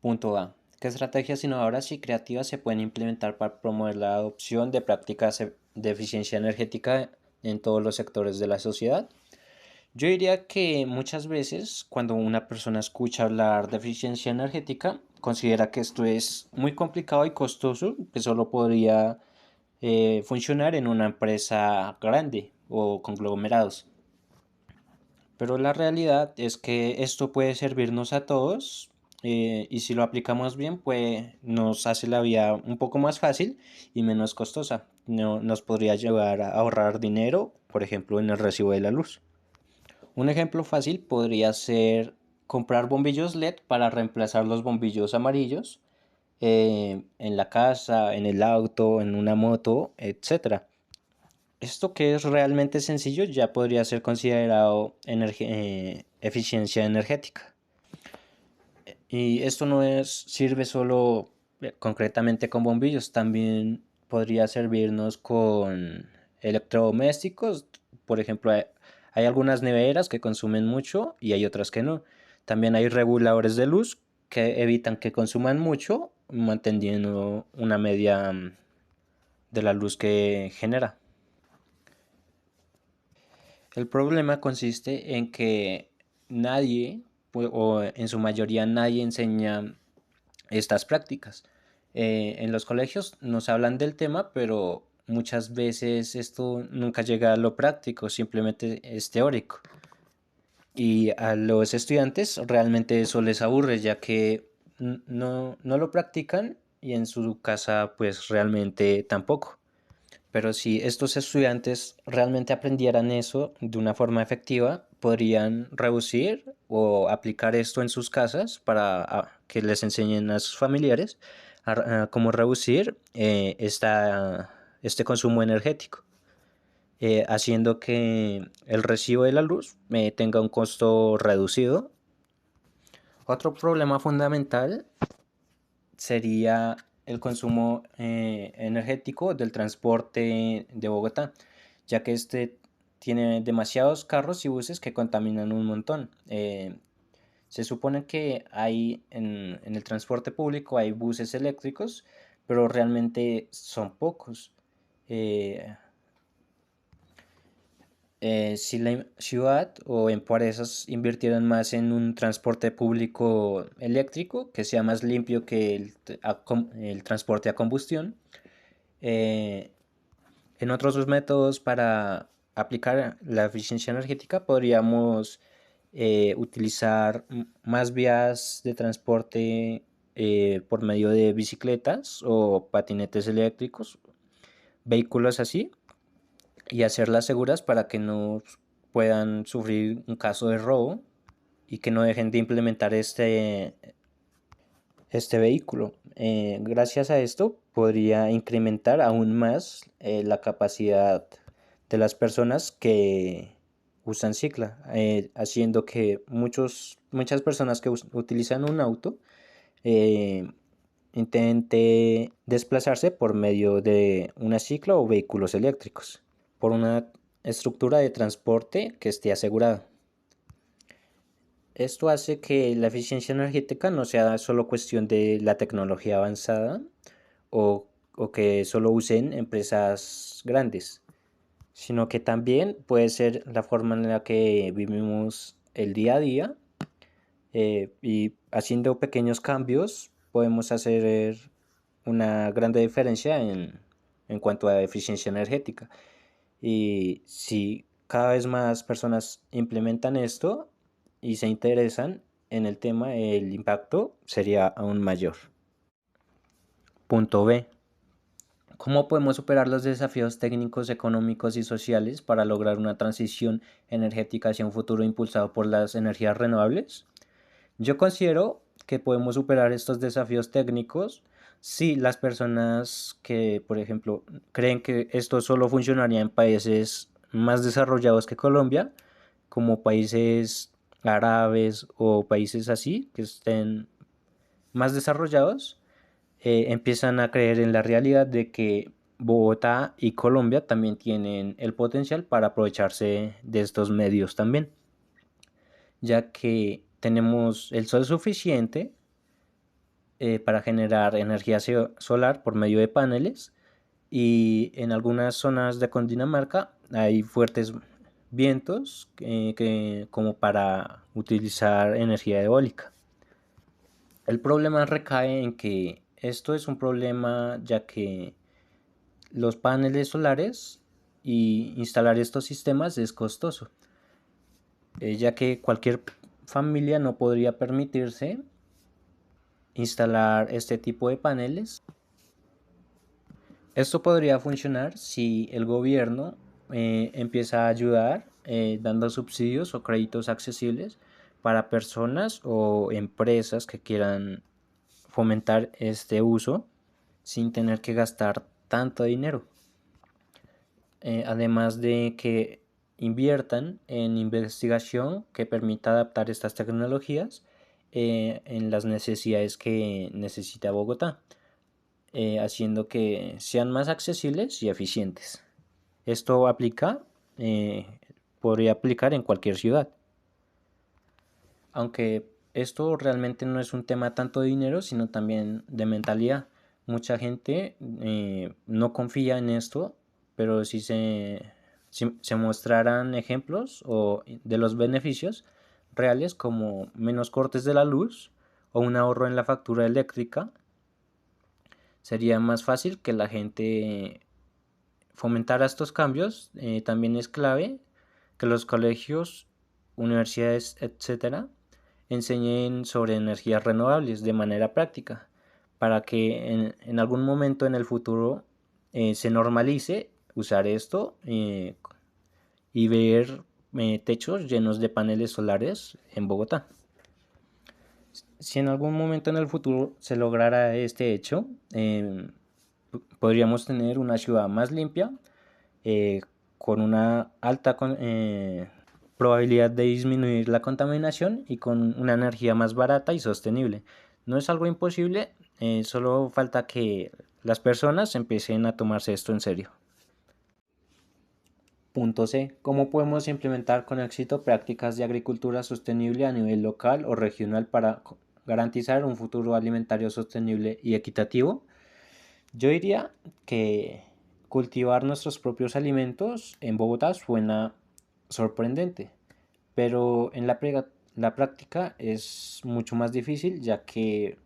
Punto A. ¿Qué estrategias innovadoras y creativas se pueden implementar para promover la adopción de prácticas de eficiencia energética en todos los sectores de la sociedad? Yo diría que muchas veces cuando una persona escucha hablar de eficiencia energética, considera que esto es muy complicado y costoso, que solo podría funcionar en una empresa grande o conglomerados. Pero la realidad es que esto puede servirnos a todos, y si lo aplicamos bien, pues nos hace la vida un poco más fácil y menos costosa. Nos podría llevar a ahorrar dinero, por ejemplo, en el recibo de la luz. Un ejemplo fácil podría ser comprar bombillos LED para reemplazar los bombillos amarillos en la casa, en el auto, en una moto, etcétera. Esto que es realmente sencillo ya podría ser considerado eficiencia energética. Y esto no sirve solo concretamente con bombillos, también podría servirnos con electrodomésticos. Por ejemplo, hay algunas neveras que consumen mucho y hay otras que no. También hay reguladores de luz que evitan que consuman mucho, manteniendo una media de la luz que genera. El problema consiste en que nadie, o en su mayoría nadie, enseña estas prácticas. En los colegios nos hablan del tema, pero muchas veces esto nunca llega a lo práctico, simplemente es teórico. Y a los estudiantes realmente eso les aburre, ya que no lo practican y en su casa pues realmente tampoco. Pero si estos estudiantes realmente aprendieran eso de una forma efectiva, podrían reducir o aplicar esto en sus casas para que les enseñen a sus familiares a cómo reducir este consumo energético, haciendo que el recibo de la luz tenga un costo reducido. Otro problema fundamental sería el consumo energético del transporte de Bogotá, ya que este tiene demasiados carros y buses que contaminan un montón. Se supone que hay en el transporte público hay buses eléctricos, pero realmente son pocos. Eh, si la ciudad o empresas invirtieran más en un transporte público eléctrico que sea más limpio que el transporte a combustión, eh, en otros métodos para aplicar la eficiencia energética podríamos utilizar más vías de transporte por medio de bicicletas o patinetes eléctricos, vehículos así, y hacerlas seguras para que no puedan sufrir un caso de robo y que no dejen de implementar este vehículo. Gracias a esto podría incrementar aún más la capacidad de las personas que usan cicla, haciendo que muchas personas que utilizan un auto eh, intente desplazarse por medio de una cicla o vehículos eléctricos, por una estructura de transporte que esté asegurada. Esto hace que la eficiencia energética no sea solo cuestión de la tecnología avanzada o que solo usen empresas grandes, sino que también puede ser la forma en la que vivimos el día a día, y haciendo pequeños cambios podemos hacer una grande diferencia en cuanto a eficiencia energética. Y si cada vez más personas implementan esto y se interesan en el tema, el impacto sería aún mayor. Punto B. ¿Cómo podemos superar los desafíos técnicos, económicos y sociales para lograr una transición energética hacia un futuro impulsado por las energías renovables? Yo considero que podemos superar estos desafíos técnicos si las personas que, por ejemplo, creen que esto solo funcionaría en países más desarrollados que Colombia, como países árabes o países así, que estén más desarrollados, empiezan a creer en la realidad de que Bogotá y Colombia también tienen el potencial para aprovecharse de estos medios también, ya que tenemos el sol suficiente, para generar energía solar por medio de paneles, y en algunas zonas de Cundinamarca hay fuertes vientos como para utilizar energía eólica. El problema recae en que esto es un problema ya que los paneles solares y instalar estos sistemas es costoso, ya que cualquier familia no podría permitirse instalar este tipo de paneles. Esto podría funcionar si el gobierno empieza a ayudar dando subsidios o créditos accesibles para personas o empresas que quieran fomentar este uso sin tener que gastar tanto dinero. Además de que inviertan en investigación que permita adaptar estas tecnologías en las necesidades que necesita Bogotá, haciendo que sean más accesibles y eficientes. Esto eh, podría aplicar en cualquier ciudad. Aunque esto realmente no es un tema tanto de dinero, sino también de mentalidad. Mucha gente no confía en esto, pero si se mostraran ejemplos de los beneficios reales, como menos cortes de la luz o un ahorro en la factura eléctrica, sería más fácil que la gente fomentara estos cambios. También es clave que los colegios, universidades, etcétera, enseñen sobre energías renovables de manera práctica, para que en algún momento en el futuro se normalice usar esto y ver techos llenos de paneles solares en Bogotá. Si en algún momento en el futuro se lograra este hecho, podríamos tener una ciudad más limpia, eh, con una alta probabilidad de disminuir la contaminación y con una energía más barata y sostenible. No es algo imposible, solo falta que las personas empiecen a tomarse esto en serio. Punto C. ¿Cómo podemos implementar con éxito prácticas de agricultura sostenible a nivel local o regional para garantizar un futuro alimentario sostenible y equitativo? Yo diría que cultivar nuestros propios alimentos en Bogotá suena sorprendente, pero en la práctica es mucho más difícil, ya que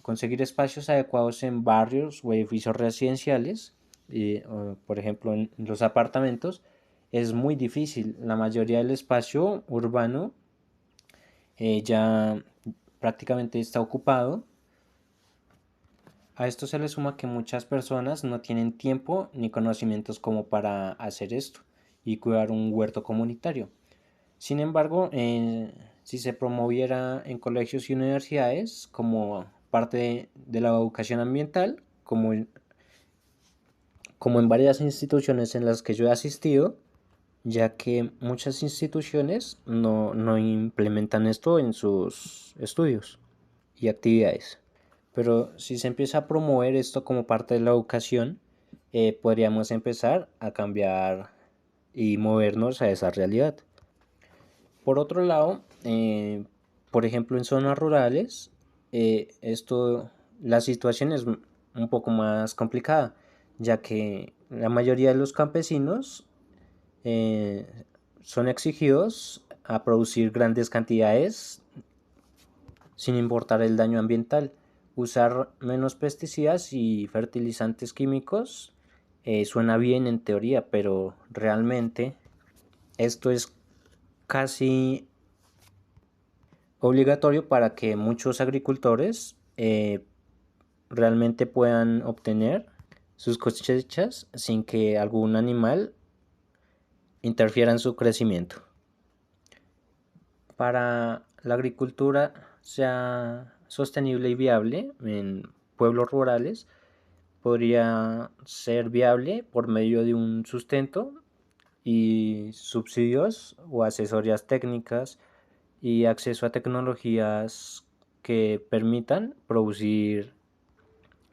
conseguir espacios adecuados en barrios o edificios residenciales, por ejemplo en los apartamentos, es muy difícil. La mayoría del espacio urbano ya prácticamente está ocupado. A esto se le suma que muchas personas no tienen tiempo ni conocimientos como para hacer esto y cuidar un huerto comunitario. Sin embargo, si se promoviera en colegios y universidades como parte de la educación ambiental, como en varias instituciones en las que yo he asistido, ya que muchas instituciones no implementan esto en sus estudios y actividades. Pero si se empieza a promover esto como parte de la educación, podríamos empezar a cambiar y movernos a esa realidad. Por otro lado, por ejemplo, en zonas rurales, la situación es un poco más complicada, ya que la mayoría de los campesinos eh, son exigidos a producir grandes cantidades sin importar el daño ambiental. Usar menos pesticidas y fertilizantes químicos suena bien en teoría, pero realmente esto es casi obligatorio para que muchos agricultores realmente puedan obtener sus cosechas sin que algún animal interfiera en su crecimiento. Para la agricultura sea sostenible y viable en pueblos rurales, podría ser viable por medio de un sustento y subsidios o asesorías técnicas y acceso a tecnologías que permitan producir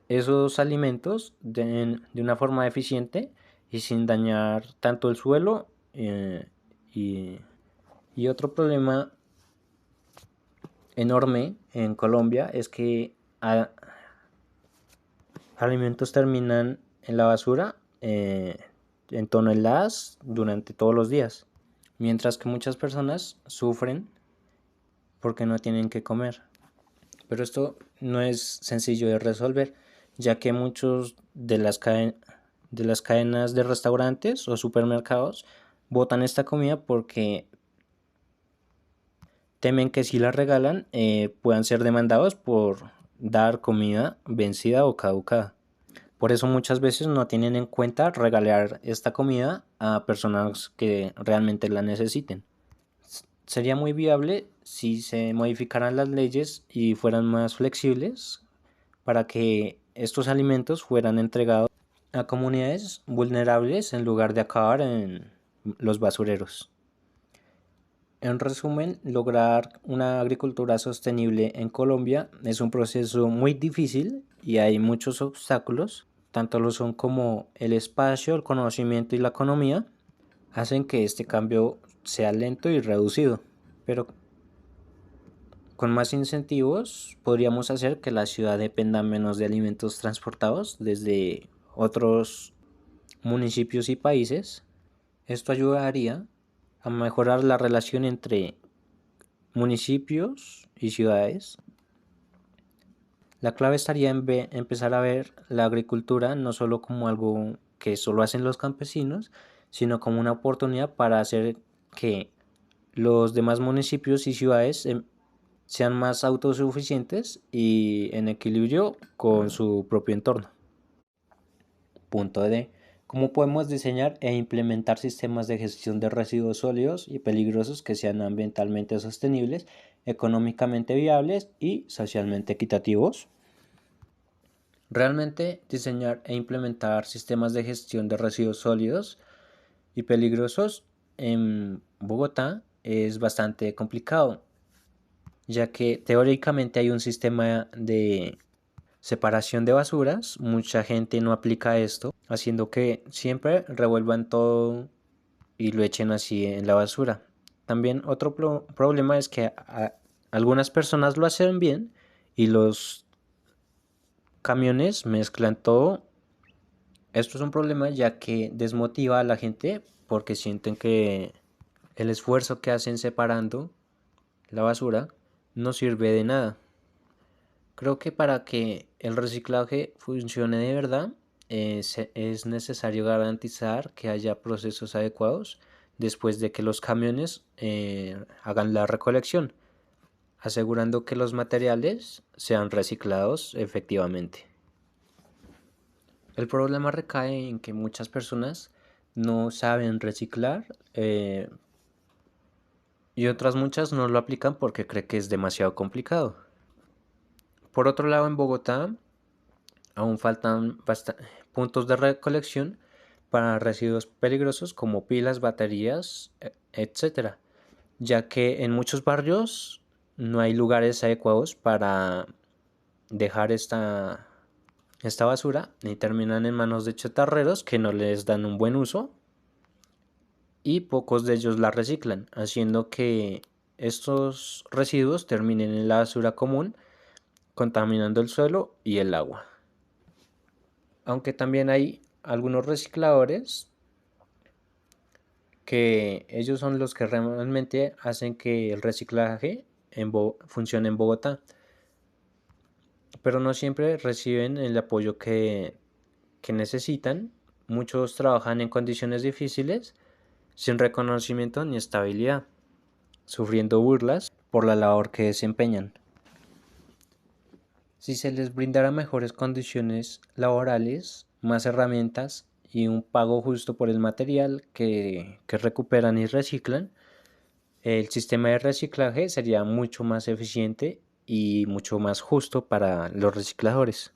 esos alimentos de una forma eficiente y sin dañar tanto el suelo. Y otro problema enorme en Colombia es que alimentos terminan en la basura en toneladas durante todos los días, mientras que muchas personas sufren porque no tienen que comer. Pero esto no es sencillo de resolver, ya que muchos de las cadenas de restaurantes o supermercados botan esta comida porque temen que si la regalan puedan ser demandados por dar comida vencida o caducada. Por eso muchas veces no tienen en cuenta regalar esta comida a personas que realmente la necesiten. Sería muy viable si se modificaran las leyes y fueran más flexibles para que estos alimentos fueran entregados a comunidades vulnerables en lugar de acabar en los basureros. En resumen, lograr una agricultura sostenible en Colombia es un proceso muy difícil y hay muchos obstáculos, tanto lo son como el espacio, el conocimiento y la economía, hacen que este cambio sea lento y reducido. Pero con más incentivos podríamos hacer que la ciudad dependa menos de alimentos transportados desde otros municipios y países. Esto ayudaría a mejorar la relación entre municipios y ciudades. La clave estaría en empezar a ver la agricultura no solo como algo que solo hacen los campesinos, sino como una oportunidad para hacer que los demás municipios y ciudades sean más autosuficientes y en equilibrio con su propio entorno. Punto D. ¿Cómo podemos diseñar e implementar sistemas de gestión de residuos sólidos y peligrosos que sean ambientalmente sostenibles, económicamente viables y socialmente equitativos? Realmente diseñar e implementar sistemas de gestión de residuos sólidos y peligrosos en Bogotá es bastante complicado, ya que teóricamente hay un sistema de separación de basuras. Mucha gente no aplica esto, haciendo que siempre revuelvan todo y lo echen así en la basura. También otro problema es que algunas personas lo hacen bien y los camiones mezclan todo. Esto es un problema ya que desmotiva a la gente porque sienten que el esfuerzo que hacen separando la basura no sirve de nada. Creo que para que el reciclaje funcione de verdad, es necesario garantizar que haya procesos adecuados después de que los camiones hagan la recolección, asegurando que los materiales sean reciclados efectivamente. El problema recae en que muchas personas no saben reciclar y otras muchas no lo aplican porque creen que es demasiado complicado. Por otro lado, en Bogotá aún faltan puntos de recolección para residuos peligrosos como pilas, baterías, etc. Ya que en muchos barrios no hay lugares adecuados para dejar esta basura y terminan en manos de chatarreros que no les dan un buen uso y pocos de ellos la reciclan, haciendo que estos residuos terminen en la basura común, contaminando el suelo y el agua. Aunque también hay algunos recicladores que ellos son los que realmente hacen que el reciclaje funcione en Bogotá, pero no siempre reciben el apoyo que necesitan. Muchos trabajan en condiciones difíciles, sin reconocimiento ni estabilidad, sufriendo burlas por la labor que desempeñan. Si se les brindara mejores condiciones laborales, más herramientas y un pago justo por el material que recuperan y reciclan, el sistema de reciclaje sería mucho más eficiente y mucho más justo para los recicladores.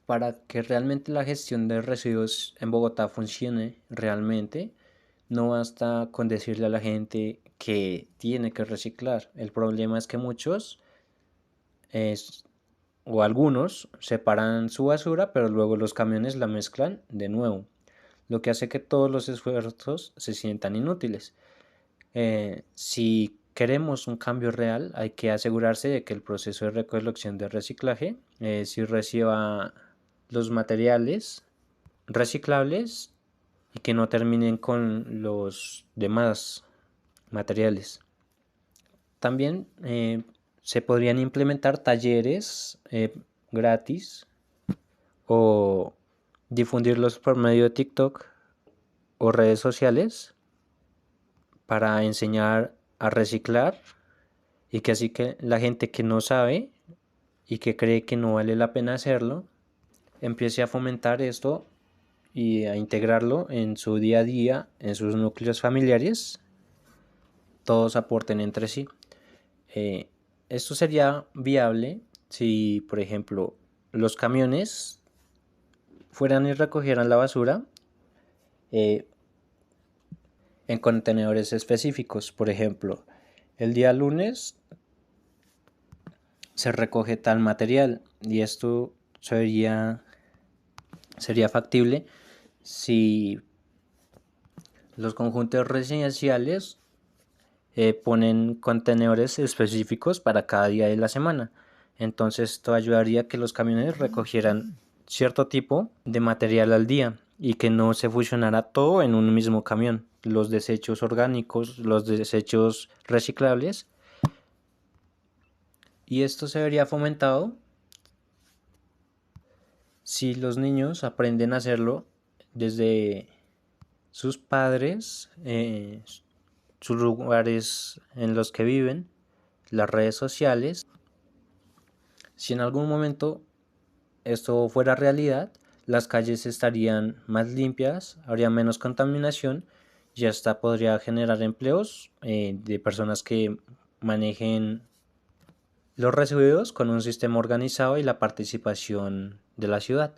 Para que realmente la gestión de residuos en Bogotá funcione realmente, no basta con decirle a la gente que tiene que reciclar. El problema es que muchos o algunos separan su basura, pero luego los camiones la mezclan de nuevo, lo que hace que todos los esfuerzos se sientan inútiles. Si queremos un cambio real, hay que asegurarse de que el proceso de recolección de reciclaje sí reciba los materiales reciclables y que no terminen con los demás materiales. También se podrían implementar talleres gratis o difundirlos por medio de TikTok o redes sociales para enseñar a reciclar y que así que la gente que no sabe y que cree que no vale la pena hacerlo empiece a fomentar esto y a integrarlo en su día a día, en sus núcleos familiares, todos aporten entre sí. Esto sería viable si, por ejemplo, los camiones fueran y recogieran la basura eh, en contenedores específicos. Por ejemplo, el día lunes se recoge tal material y esto sería factible si los conjuntos residenciales ponen contenedores específicos para cada día de la semana. Entonces esto ayudaría a que los camiones recogieran cierto tipo de material al día y que no se fusionara todo en un mismo camión. Los desechos orgánicos, los desechos reciclables. Y esto se vería fomentado si los niños aprenden a hacerlo desde sus padres, sus lugares en los que viven, las redes sociales. Si en algún momento esto fuera realidad, las calles estarían más limpias, habría menos contaminación y hasta podría generar empleos de personas que manejen los residuos con un sistema organizado y la participación de la ciudad.